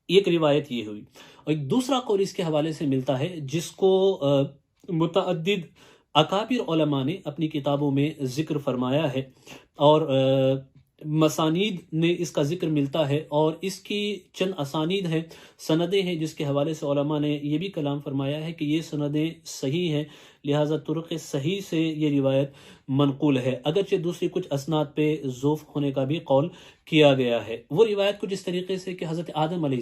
ایک روایت یہ ہوئی، اور ایک دوسرا قول اس کے حوالے سے ملتا ہے جس کو متعدد اکابر علماء نے اپنی کتابوں میں ذکر فرمایا ہے، اور مسانید نے اس کا ذکر ملتا ہے، اور اس کی چند اسانید ہیں، سندیں ہیں، جس کے حوالے سے علماء نے یہ بھی کلام فرمایا ہے کہ یہ سندیں صحیح ہیں، لہٰذا طرق صحیح سے یہ روایت منقول ہے، اگرچہ دوسری کچھ اسناد پہ ضعف ہونے کا بھی قول کیا گیا ہے۔ وہ روایت کچھ اس طریقے سے کہ حضرت آدم علیہ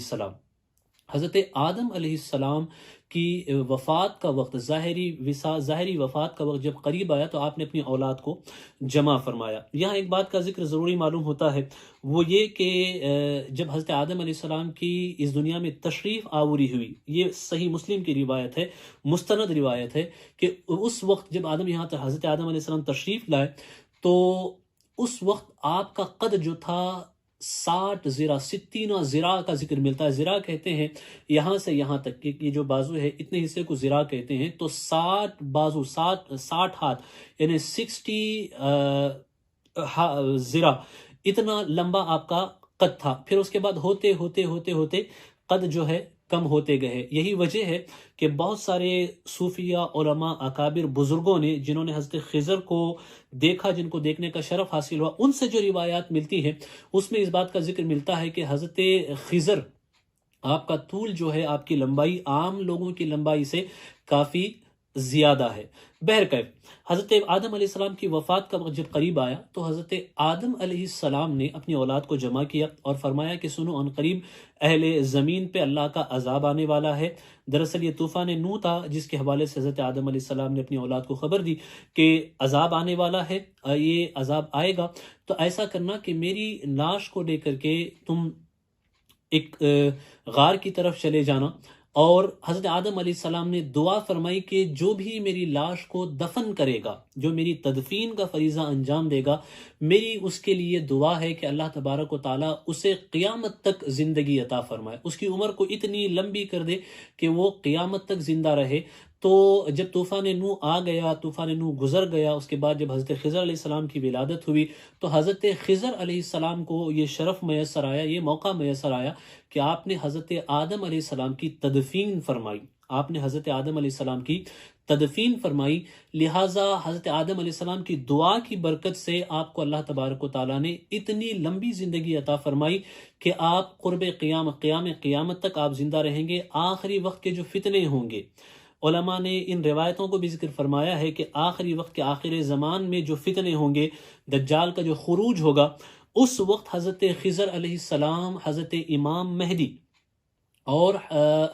السلام کی وفات کا وقت، ظاہری وفات کا وقت جب قریب آیا تو آپ نے اپنی اولاد کو جمع فرمایا۔ یہاں ایک بات کا ذکر ضروری معلوم ہوتا ہے، وہ یہ کہ جب حضرت آدم علیہ السلام کی اس دنیا میں تشریف آوری ہوئی، یہ صحیح مسلم کی روایت ہے، مستند روایت ہے، کہ اس وقت جب حضرت آدم علیہ السلام تشریف لائے تو اس وقت آپ کا قد جو تھا 60 ذراع، 60 ذراع کا ذکر ملتا ہے۔ ذراع کہتے ہیں یہاں سے یہاں تک کہ یہ جو بازو ہے، اتنے حصے کو ذراع کہتے ہیں، تو 60 بازو، 60 ہاتھ، یعنی 60 ذراع، اتنا لمبا آپ کا قد تھا۔ پھر اس کے بعد ہوتے ہوتے ہوتے ہوتے قد جو ہے کم ہوتے گئے۔ یہی وجہ ہے کہ بہت سارے صوفیہ، علماء، اکابر، بزرگوں نے جنہوں نے حضرت خضر کو دیکھا، جن کو دیکھنے کا شرف حاصل ہوا، ان سے جو روایات ملتی ہیں اس میں اس بات کا ذکر ملتا ہے کہ حضرت خضر آپ کا طول جو ہے، آپ کی لمبائی عام لوگوں کی لمبائی سے کافی زیادہ ہے۔ بہرکیف حضرت آدم علیہ السلام کی وفات کا وقت جب قریب آیا تو حضرت آدم علیہ السلام نے اپنی اولاد کو جمع کیا اور فرمایا کہ سنو، ان قریب اہل زمین پہ اللہ کا عذاب آنے والا ہے۔ دراصل یہ طوفان نوح تھا جس کے حوالے سے حضرت آدم علیہ السلام نے اپنی اولاد کو خبر دی کہ عذاب آنے والا ہے، یہ عذاب آئے گا، تو ایسا کرنا کہ میری لاش کو لے کر کے تم ایک غار کی طرف چلے جانا، اور حضرت آدم علیہ السلام نے دعا فرمائی کہ جو بھی میری لاش کو دفن کرے گا، جو میری تدفین کا فریضہ انجام دے گا، میری اس کے لیے دعا ہے کہ اللہ تبارک و تعالیٰ اسے قیامت تک زندگی عطا فرمائے، اس کی عمر کو اتنی لمبی کر دے کہ وہ قیامت تک زندہ رہے۔ تو جب طوفان نوح آ گیا، طوفان نوح گزر گیا، اس کے بعد جب حضرت خضر علیہ السلام کی ولادت ہوئی تو حضرت خضر علیہ السلام کو یہ شرف میسر آیا، یہ موقع میسر آیا کہ آپ نے حضرت آدم علیہ السلام کی تدفین فرمائی، آپ نے حضرت آدم علیہ السلام کی تدفین فرمائی، لہٰذا حضرت آدم علیہ السلام کی دعا کی برکت سے آپ کو اللہ تبارک و تعالیٰ نے اتنی لمبی زندگی عطا فرمائی کہ آپ قرب قیامت تک آپ زندہ رہیں گے۔ آخری وقت کے جو فتنے ہوں گے، علماء نے ان روایتوں کو بھی ذکر فرمایا ہے کہ آخری وقت کے آخر زمان میں جو فتنے ہوں گے، دجال کا جو خروج ہوگا، اس وقت حضرت خضر علیہ السلام، حضرت امام مہدی اور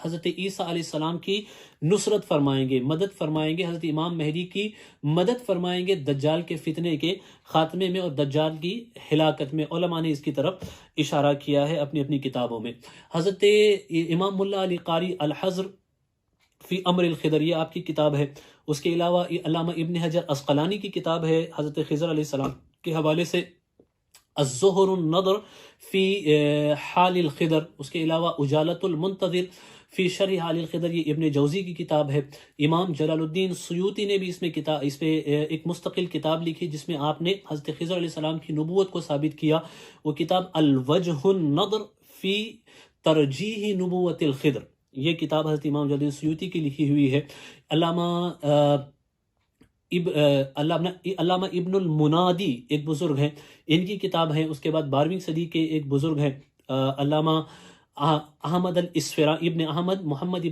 حضرت عیسیٰ علیہ السلام کی نصرت فرمائیں گے، مدد فرمائیں گے، حضرت امام مہدی کی مدد فرمائیں گے دجال کے فتنے کے خاتمے میں اور دجال کی ہلاکت میں۔ علماء نے اس کی طرف اشارہ کیا ہے اپنی اپنی کتابوں میں۔ حضرت امام ملا علی قاری الحضر فی امر الخضر، یہ آپ کی کتاب ہے۔ اس کے علاوہ علامہ ابن حجر عسقلانی کی کتاب ہے حضرت خضر علیہ السلام کے حوالے سے، الزہر النظر فی حال الخضر۔ اس کے علاوہ اجالۃ المنتظر فی شرح حال الخضر، یہ ابن جوزی کی کتاب ہے۔ امام جلال الدین سیوطی نے بھی اس پہ ایک مستقل کتاب لکھی جس میں آپ نے حضرت خضر علیہ السلام کی نبوت کو ثابت کیا، وہ کتاب الوجہ النظر فی ترجیح نبوت الخضر، یہ کتاب حضرت امام جلال الدین سیوطی کی لکھی ہوئی ہے۔ علامہ ابن المنادی ایک بزرگ ہیں، ان کی کتاب ہے۔ اس کے بعد 12ویں صدی کے ایک بزرگ ہیں علامہ احمد ابن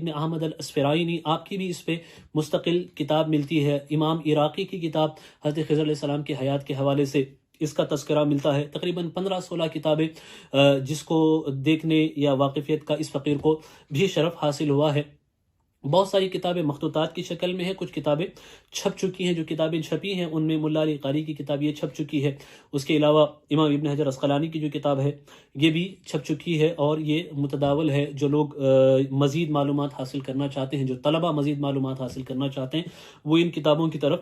احمد الاسفرائینی، آپ کی بھی اس پہ مستقل کتاب ملتی ہے۔ امام عراقی کی کتاب حضرت خضر علیہ السلام کی حیات کے حوالے سے اس کا تذکرہ ملتا ہے۔ تقریباً 15-16 کتابیں جس کو دیکھنے یا واقفیت کا اس فقیر کو بھی شرف حاصل ہوا ہے۔ بہت ساری کتابیں مخطوطات کی شکل میں ہیں، کچھ کتابیں چھپ چکی ہیں، جو کتابیں چھپی ہیں ان میں ملا علی قاری کی کتاب یہ چھپ چکی ہے۔ اس کے علاوہ امام ابن حجر عسقلانی کی جو کتاب ہے یہ بھی چھپ چکی ہے، اور یہ متداول ہے۔ جو لوگ مزید معلومات حاصل کرنا چاہتے ہیں، جو طلبہ مزید معلومات حاصل کرنا چاہتے ہیں، وہ ان کتابوں کی طرف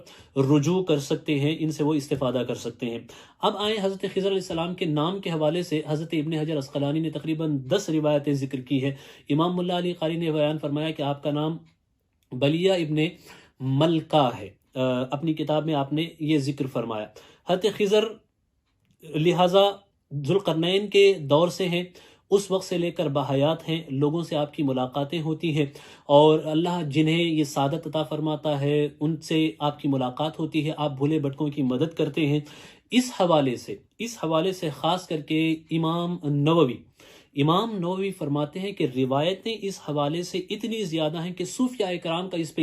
رجوع کر سکتے ہیں، ان سے وہ استفادہ کر سکتے ہیں۔ اب آئیں حضرت خضر علیہ السلام کے نام کے حوالے سے حضرت ابن حجر عسقلانی نے تقریباً 10 روایتیں ذکر کی ہے۔ امام ملا علی قاری نے بیان فرمایا کہ آپ کا نام بلیہ ابن ملکہ ہے، اپنی کتاب میں آپ نے یہ ذکر فرمایا۔ حضرت خضر لہٰذا ذوالقرنین کے دور سے ہیں، اس وقت سے لے کر بحیات ہیں، لوگوں سے آپ کی ملاقاتیں ہوتی ہیں، اور اللہ جنہیں یہ سعادت عطا فرماتا ہے ان سے آپ کی ملاقات ہوتی ہے، آپ بھولے بھٹکوں کی مدد کرتے ہیں۔ اس حوالے سے خاص کر کے امام نووی فرماتے ہیں کہ روایتیں اس حوالے سے اتنی زیادہ ہیں کہ صوفیاء کرام کا اس پہ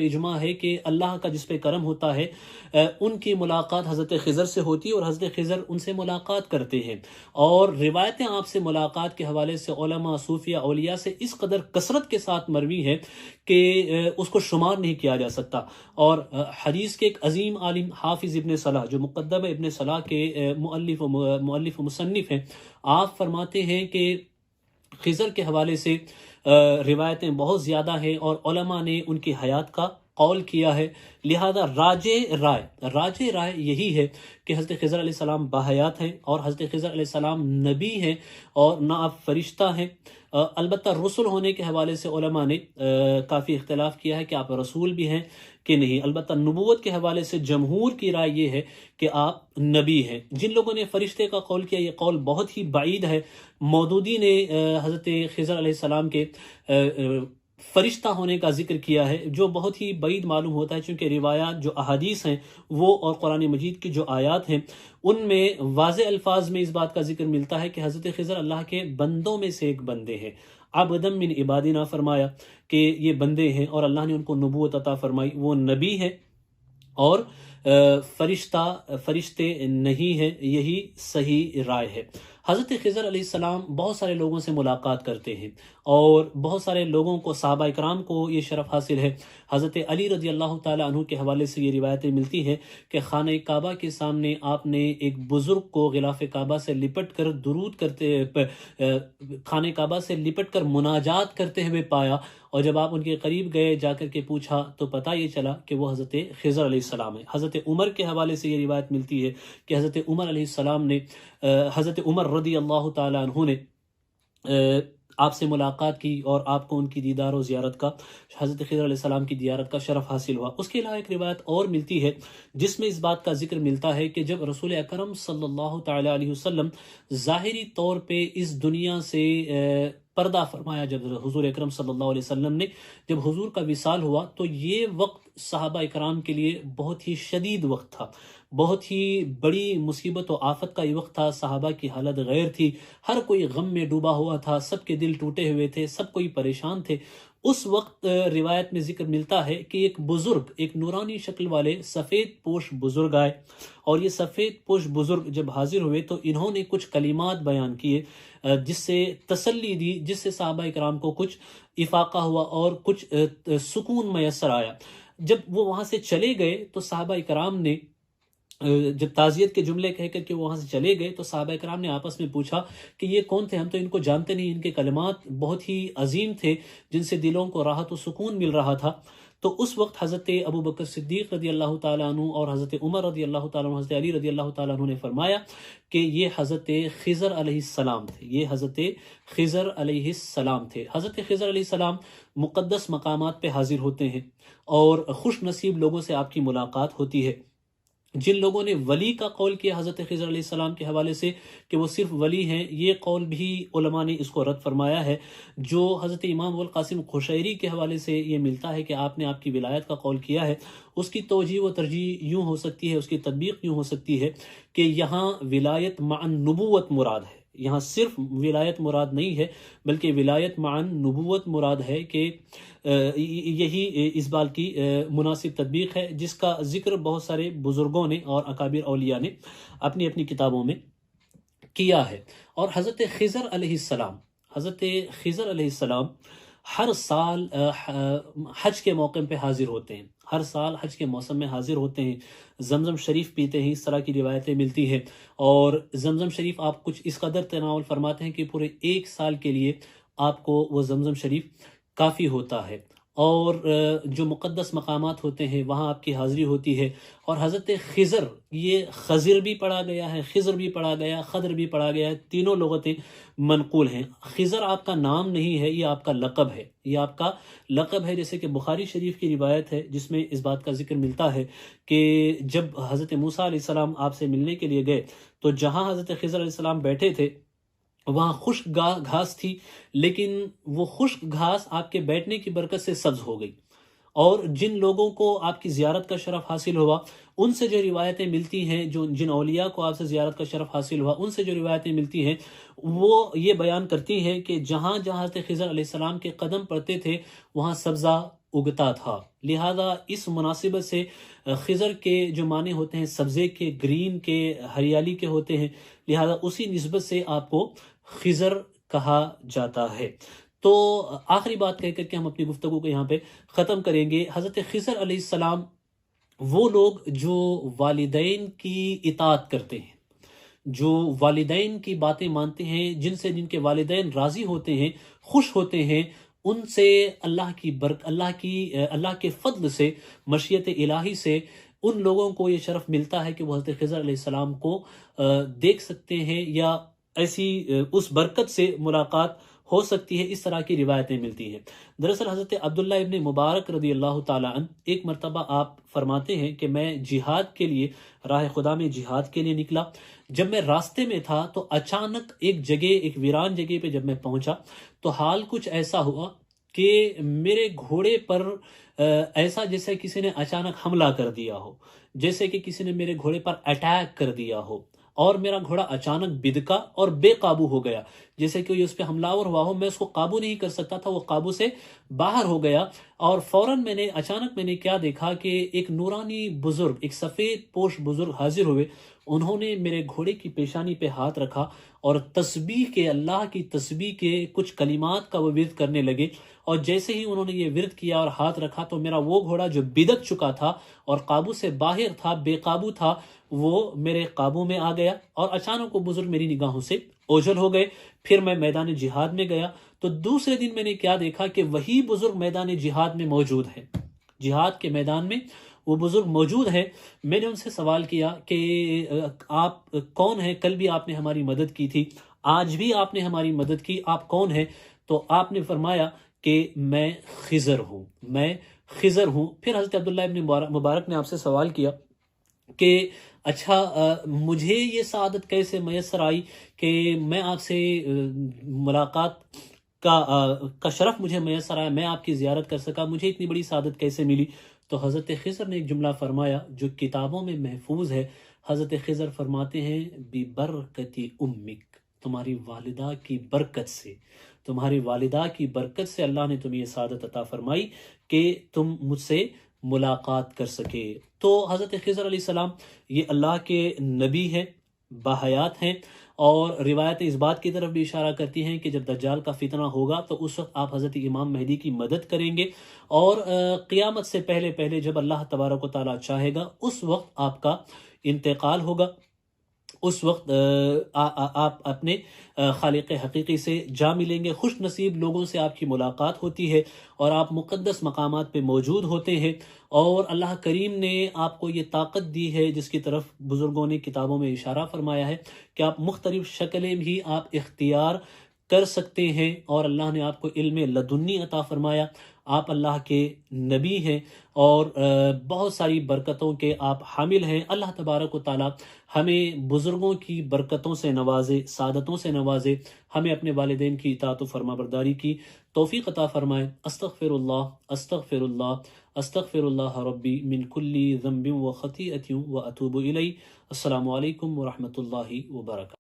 اجماع ہے کہ اللہ کا جس پہ کرم ہوتا ہے ان کی ملاقات حضرت خضر سے ہوتی ہے، اور حضرت خضر ان سے ملاقات کرتے ہیں، اور روایتیں آپ سے ملاقات کے حوالے سے علماء، صوفیاء، اولیاء سے اس قدر کثرت کے ساتھ مروی ہے کہ اس کو شمار نہیں کیا جا سکتا۔ اور حدیث کے ایک عظیم عالم حافظ ابن صلاح، جو مقدمہ ابن صلاح کے مؤلف و مصنف ہیں، آپ فرماتے ہیں کہ خضر کے حوالے سے روایتیں بہت زیادہ ہیں، اور علماء نے ان کی حیات کا قول کیا ہے، لہذا راجع رائے یہی ہے کہ حضرت خضر علیہ السلام باحیات ہیں، اور حضرت خضر علیہ السلام نبی ہیں اور نہ آپ فرشتہ ہیں۔ البتہ رسول ہونے کے حوالے سے علماء نے کافی اختلاف کیا ہے کہ آپ رسول بھی ہیں کہ نہیں۔ البتہ نبوت کے حوالے سے جمہور کی رائے یہ ہے کہ آپ نبی ہیں۔ جن لوگوں نے فرشتے کا قول کیا، یہ قول بہت ہی بعید ہے۔ مودودی نے حضرت خضر علیہ السلام کے فرشتہ ہونے کا ذکر کیا ہے، جو بہت ہی بعید معلوم ہوتا ہے، چونکہ روایات جو احادیث ہیں وہ اور قرآن مجید کی جو آیات ہیں ان میں واضح الفاظ میں اس بات کا ذکر ملتا ہے کہ حضرت خضر اللہ کے بندوں میں سے ایک بندے ہیں۔ عبدا من عبادنا فرمایا کہ یہ بندے ہیں، اور اللہ نے ان کو نبوت عطا فرمائی، وہ نبی ہیں اور فرشتے نہیں ہیں، یہی صحیح رائے ہے۔ حضرت خضر علیہ السلام بہت سارے لوگوں سے ملاقات کرتے ہیں، اور بہت سارے لوگوں کو، صحابہ کرام کو یہ شرف حاصل ہے۔ حضرت علی رضی اللہ تعالی عنہ کے حوالے سے یہ روایتیں ملتی ہیں کہ خانہ کعبہ کے سامنے آپ نے ایک بزرگ کو غلاف کعبہ سے لپٹ کر خانہ کعبہ سے لپٹ کر مناجات کرتے ہوئے پایا، اور جب آپ ان کے قریب گئے، جا کر کے پوچھا تو پتہ یہ چلا کہ وہ حضرت خضر علیہ السلام ہے۔ حضرت عمر کے حوالے سے یہ روایت ملتی ہے کہ حضرت عمر علیہ السلام نے حضرت عمر رضی اللہ تعالی عنہ نے آپ سے ملاقات کی، اور آپ کو ان کی دیدار و زیارت کا، حضرت خضر علیہ السلام کی زیارت کا شرف حاصل ہوا۔ اس کے علاوہ ایک روایت اور ملتی ہے جس میں اس بات کا ذکر ملتا ہے کہ جب رسول اکرم صلی اللہ تعالی علیہ وسلم ظاہری طور پہ اس دنیا سے پردہ فرمایا، جب حضور اکرم صلی اللہ علیہ وسلم نے جب حضور کا وصال ہوا، تو یہ وقت صحابہ اکرام کے لیے بہت ہی شدید وقت تھا، بہت ہی بڑی مصیبت و آفت کا یہ وقت تھا۔ صحابہ کی حالت غیر تھی، ہر کوئی غم میں ڈوبا ہوا تھا، سب کے دل ٹوٹے ہوئے تھے، سب کوئی پریشان تھے۔ اس وقت روایت میں ذکر ملتا ہے کہ ایک بزرگ، ایک نورانی شکل والے سفید پوش بزرگ آئے، اور یہ سفید پوش بزرگ جب حاضر ہوئے تو انہوں نے کچھ کلمات بیان کیے جس سے تسلی دی، جس سے صحابہ کرام کو کچھ افاقہ ہوا اور کچھ سکون میسر آیا۔ جب وہ وہاں سے چلے گئے تو صحابہ کرام نے جب تعزیت کے جملے کہہ کر کے وہاں سے چلے گئے تو صحابہ کرام نے آپس میں پوچھا کہ یہ کون تھے، ہم تو ان کو جانتے نہیں، ان کے کلمات بہت ہی عظیم تھے جن سے دلوں کو راحت و سکون مل رہا تھا۔ تو اس وقت حضرت ابو بکر صدیق رضی اللہ تعالیٰ عنہ اور حضرت عمر رضی اللہ تعالیٰ عنہ، حضرت علی رضی اللہ تعالیٰ عنہ نے فرمایا کہ یہ حضرت خضر علیہ السلام تھے، یہ حضرت خضر علیہ السلام تھے۔ حضرت خضر علیہ السلام مقدس مقامات پہ حاضر ہوتے ہیں، اور خوش نصیب لوگوں سے آپ کی ملاقات ہوتی ہے۔ جن لوگوں نے ولی کا قول کیا حضرت خضر علیہ السلام کے حوالے سے کہ وہ صرف ولی ہیں، یہ قول بھی علماء نے اس کو رد فرمایا ہے۔ جو حضرت امام ابوالقاسم قشیری کے حوالے سے یہ ملتا ہے کہ آپ نے آپ کی ولایت کا قول کیا ہے، اس کی توجیہ و ترجیح یوں ہو سکتی ہے، اس کی تطبیق یوں ہو سکتی ہے کہ یہاں ولایت مع نبوت مراد ہے، یہاں صرف ولایت مراد نہیں ہے بلکہ ولایت مع نبوت مراد ہے، کہ یہی اس بات کی مناسب تطبیق ہے جس کا ذکر بہت سارے بزرگوں نے اور اکابر اولیاء نے اپنی اپنی کتابوں میں کیا ہے۔ اور حضرت خضر علیہ السلام ہر سال حج کے موقع پہ حاضر ہوتے ہیں، ہر سال حج کے موسم میں حاضر ہوتے ہیں، زمزم شریف پیتے ہیں، اس طرح کی روایتیں ملتی ہیں، اور زمزم شریف آپ کچھ اس قدر تناول فرماتے ہیں کہ پورے ایک سال کے لیے آپ کو وہ زمزم شریف کافی ہوتا ہے۔ اور جو مقدس مقامات ہوتے ہیں وہاں آپ کی حاضری ہوتی ہے۔ اور حضرت خضر، یہ خضر بھی پڑھا گیا ہے، خضر بھی پڑھا گیا، خضر بھی پڑھا گیا ہے، تینوں لغتیں منقول ہیں۔ خضر آپ کا نام نہیں ہے، یہ آپ کا لقب ہے، یہ آپ کا لقب ہے۔ جیسے کہ بخاری شریف کی روایت ہے جس میں اس بات کا ذکر ملتا ہے کہ جب حضرت موسیٰ علیہ السلام آپ سے ملنے کے لیے گئے تو جہاں حضرت خضر علیہ السلام بیٹھے تھے وہاں خشک گھاس تھی، لیکن وہ خشک گھاس آپ کے بیٹھنے کی برکت سے سبز ہو گئی، اور جن لوگوں کو آپ کی زیارت کا شرف حاصل ہوا ان سے جو روایتیں ملتی ہیں، جن اولیاء کو آپ سے زیارت کا شرف حاصل ہوا ان سے جو روایتیں ملتی ہیں، وہ یہ بیان کرتی ہیں کہ جہاں جہاں حضرت خضر علیہ السلام کے قدم پڑتے تھے وہاں سبزہ اگتا تھا۔ لہذا اس مناسبت سے خضر کے جو معنی ہوتے ہیں سبزے کے، گرین کے، ہریالی کے ہوتے ہیں، لہذا اسی نسبت سے آپ کو خضر کہا جاتا ہے۔ تو آخری بات کہہ کر کے ہم اپنی گفتگو کو یہاں پہ ختم کریں گے۔ حضرت خضر علیہ السلام وہ لوگ جو والدین کی اطاعت کرتے ہیں، جو والدین کی باتیں مانتے ہیں، جن کے والدین راضی ہوتے ہیں، خوش ہوتے ہیں، ان سے اللہ کے فضل سے، مشیت الہی سے ان لوگوں کو یہ شرف ملتا ہے کہ وہ حضرت خضر علیہ السلام کو دیکھ سکتے ہیں، یا ایسی اس برکت سے ملاقات ہو سکتی ہے، اس طرح کی روایتیں ملتی ہیں۔ دراصل حضرت عبداللہ ابن مبارک رضی اللہ تعالیٰ عنہ ایک مرتبہ آپ فرماتے ہیں کہ میں جہاد کے لیے، راہ خدا میں جہاد کے لیے نکلا، جب میں راستے میں تھا تو اچانک ایک ویران جگہ پہ جب میں پہنچا تو حال کچھ ایسا ہوا کہ میرے گھوڑے پر ایسا جیسے کسی نے اچانک حملہ کر دیا ہو، جیسے کہ کسی نے میرے گھوڑے پر اٹیک کر دیا ہو، اور میرا گھوڑا اچانک بدکا اور بے قابو ہو گیا، جیسے کہ اس پہ حملہ آور ہوا ہو، میں اس کو قابو نہیں کر سکتا تھا، وہ قابو سے باہر ہو گیا، اور فوراً اچانک میں نے کیا دیکھا کہ ایک نورانی بزرگ، ایک سفید پوش بزرگ حاضر ہوئے، انہوں نے میرے گھوڑے کی پیشانی پہ ہاتھ رکھا اور اللہ کی تسبیح کے کچھ کلمات کا وہ ورد کرنے لگے، اور جیسے ہی انہوں نے یہ ورد کیا اور ہاتھ رکھا تو میرا وہ گھوڑا جو بدک چکا تھا اور قابو سے باہر تھا، بے قابو تھا، وہ میرے قابو میں آ گیا، اور اچانک وہ بزرگ میری نگاہوں سے اوجھل ہو گئے۔ پھر میں میدان جہاد میں گیا تو دوسرے دن میں نے کیا دیکھا کہ وہی بزرگ میدان جہاد میں موجود ہے، جہاد کے میدان میں وہ بزرگ موجود ہے۔ میں نے ان سے سوال کیا کہ آپ کون ہیں؟ کل بھی آپ نے ہماری مدد کی تھی، آج بھی آپ نے ہماری مدد کی، آپ کون ہیں؟ تو آپ نے فرمایا کہ میں خضر ہوں، میں خضر ہوں۔ پھر حضرت عبداللہ ابن مبارک نے آپ سے سوال کیا کہ اچھا مجھے یہ سعادت کیسے میسر آئی کہ میں آپ سے ملاقات کا شرف مجھے میسر آیا، میں آپ کی زیارت کر سکا، مجھے اتنی بڑی سعادت کیسے ملی؟ تو حضرت خضر نے ایک جملہ فرمایا جو کتابوں میں محفوظ ہے۔ حضرت خضر فرماتے ہیں بِبَرْکَتِ أُمِّک، تمہاری والدہ کی برکت سے، تمہاری والدہ کی برکت سے اللہ نے تمہیں یہ سعادت عطا فرمائی کہ تم مجھ سے ملاقات کر سکے۔ تو حضرت خضر علیہ السلام یہ اللہ کے نبی ہیں، باحیات ہیں، اور روایت اس بات کی طرف بھی اشارہ کرتی ہیں کہ جب دجال کا فتنہ ہوگا تو اس وقت آپ حضرت امام مہدی کی مدد کریں گے، اور قیامت سے پہلے پہلے جب اللہ تبارک و تعالیٰ چاہے گا اس وقت آپ کا انتقال ہوگا، اس وقت آپ اپنے خالق حقیقی سے جا ملیں گے، خوش نصیب لوگوں سے آپ کی ملاقات ہوتی ہے، اور آپ مقدس مقامات پہ موجود ہوتے ہیں، اور اللہ کریم نے آپ کو یہ طاقت دی ہے جس کی طرف بزرگوں نے کتابوں میں اشارہ فرمایا ہے کہ آپ مختلف شکلیں بھی آپ اختیار کر سکتے ہیں، اور اللہ نے آپ کو علم لدنی عطا فرمایا، آپ اللہ کے نبی ہیں، اور بہت ساری برکتوں کے آپ حامل ہیں۔ اللہ تبارک و تعالی ہمیں بزرگوں کی برکتوں سے نوازے، سعادتوں سے نوازے، ہمیں اپنے والدین کی اطاعت و فرما برداری کی توفیق عطا فرمائے۔ استغفر اللہ، استغفر اللہ، استغفر اللہ ربی من کل ذنب و خطیئۃ و اتوب الیہ۔ السلام علیکم ورحمۃ اللہ وبرکاتہ۔